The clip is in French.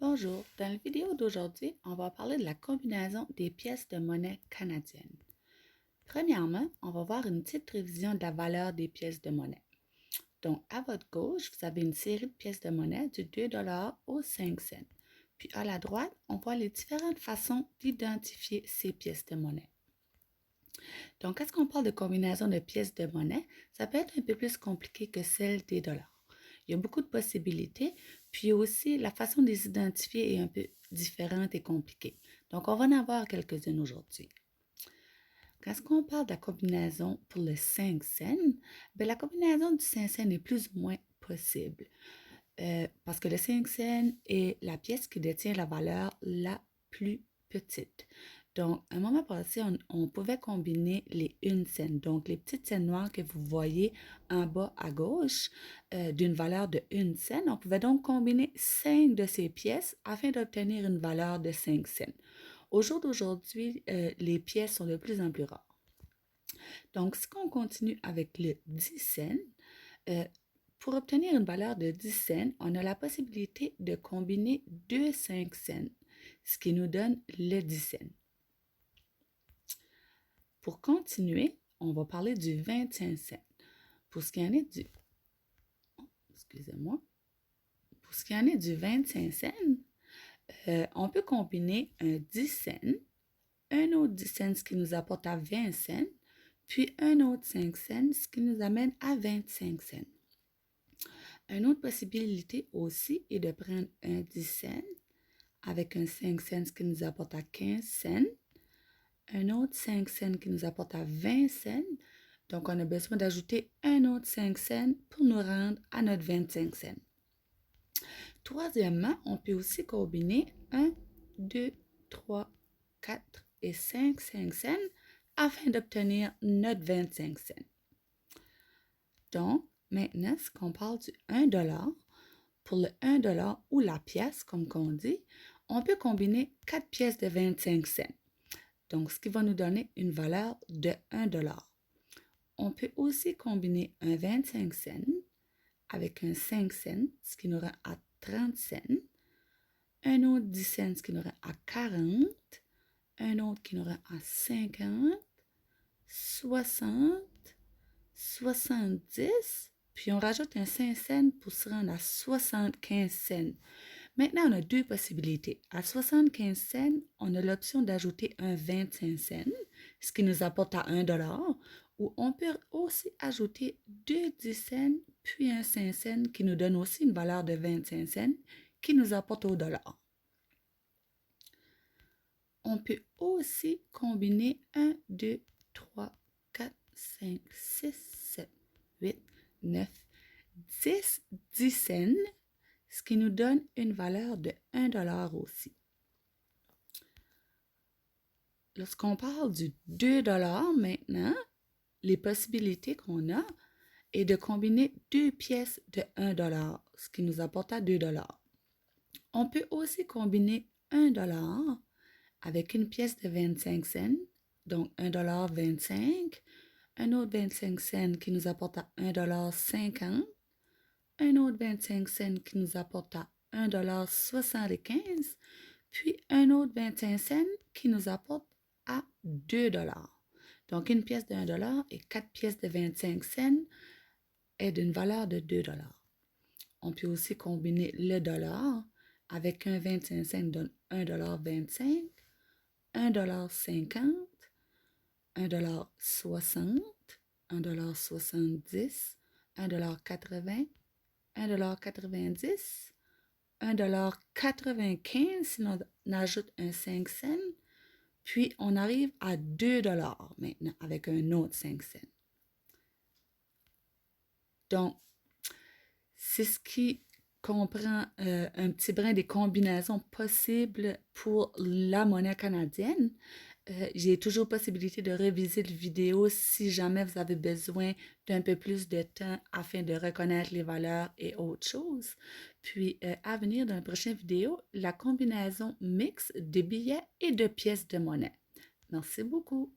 Bonjour, dans la vidéo d'aujourd'hui, on va parler de la combinaison des pièces de monnaie canadiennes. Premièrement, on va voir une petite révision de la valeur des pièces de monnaie. Donc, à votre gauche, vous avez une série de pièces de monnaie du 2$ au 5 cents. Puis à la droite, on voit les différentes façons d'identifier ces pièces de monnaie. Donc, quand on parle de combinaison de pièces de monnaie, ça peut être un peu plus compliqué que celle des dollars. Il y a beaucoup de possibilités, puis aussi la façon de les identifier est un peu différente et compliquée. Donc, on va en avoir quelques-unes aujourd'hui. Quand on parle de la combinaison pour le 5 cents, la combinaison du 5 cents est plus ou moins possible. Parce que le 5 cents est la pièce qui détient la valeur la plus petite. Donc, à un moment passé, on pouvait combiner les 1 cent, donc les petites scènes noires que vous voyez en bas à gauche d'une valeur de 1 cent. On pouvait donc combiner 5 de ces pièces afin d'obtenir une valeur de 5 cents. Au jour d'aujourd'hui, les pièces sont de plus en plus rares. Donc, si on continue avec le 10 cents, pour obtenir une valeur de 10 cents, on a la possibilité de combiner deux 5 cents, ce qui nous donne le 10 cents. Pour continuer, on va parler du 25 cents. Pour ce qui en est du... Excusez-moi. Pour ce qui en est du 25 cents, on peut combiner un 10 cents, un autre 10 cents, ce qui nous apporte à 20 cents, puis un autre 5 cents, ce qui nous amène à 25 cents. Une autre possibilité aussi est de prendre un 10 cents avec un 5 cents qui nous apporte à 15 cents, un autre 5 cents qui nous apporte à 20 cents. Donc, on a besoin d'ajouter un autre 5 cents pour nous rendre à notre 25 cents. Troisièmement, on peut aussi combiner 1, 2, 3, 4 et 5 cents afin d'obtenir notre 25 cents. Donc, maintenant, si on parle du 1$, pour le 1$ ou la pièce, comme on dit, on peut combiner 4 pièces de 25 cents. Donc, ce qui va nous donner une valeur de 1$. On peut aussi combiner un 25 cents avec un 5 cents, ce qui nous rend à 30 cents, un autre 10 cents qui nous rend à 40, un autre qui nous rend à 50, 60, 70, puis on rajoute un 5 cents pour se rendre à 75 cents. Maintenant, on a deux possibilités. À 75 cents, on a l'option d'ajouter un 25 cents, ce qui nous apporte à 1$, ou on peut aussi ajouter deux 10 cents, puis un 5 cents, qui nous donne aussi une valeur de 25 cents, qui nous apporte au dollar. On peut aussi combiner 1, 2, 3, 4, 5, 6, 7, 8, 9, 10 cents, ce qui nous donne une valeur de 1$ aussi. Lorsqu'on parle du 2$ maintenant, les possibilités qu'on a est de combiner deux pièces de 1$, ce qui nous apporte à 2$. On peut aussi combiner 1$ avec une pièce de 25 cents, donc 1,25$, un autre 25 cents qui nous apporte à 1,50$, un autre 25 cents qui nous apporte à 1,75$, puis un autre 25 cents qui nous apporte à 2$. Donc, une pièce de 1$ et 4 pièces de 25 cents est d'une valeur de 2$. On peut aussi combiner le dollar avec un 25 cents donne 1,25$, 1,50$, 1,60$, 1,70$, 1,80$, 1,90$, 1,95$ si on ajoute un 5 cents, puis on arrive à 2$ maintenant avec un autre 5 cents. Donc, c'est ce qui comprend un petit brin des combinaisons possibles pour la monnaie canadienne. J'ai toujours possibilité de réviser la vidéo si jamais vous avez besoin d'un peu plus de temps afin de reconnaître les valeurs et autres choses. Puis, à venir dans une prochaine vidéo, la combinaison mixte de billets et de pièces de monnaie. Merci beaucoup.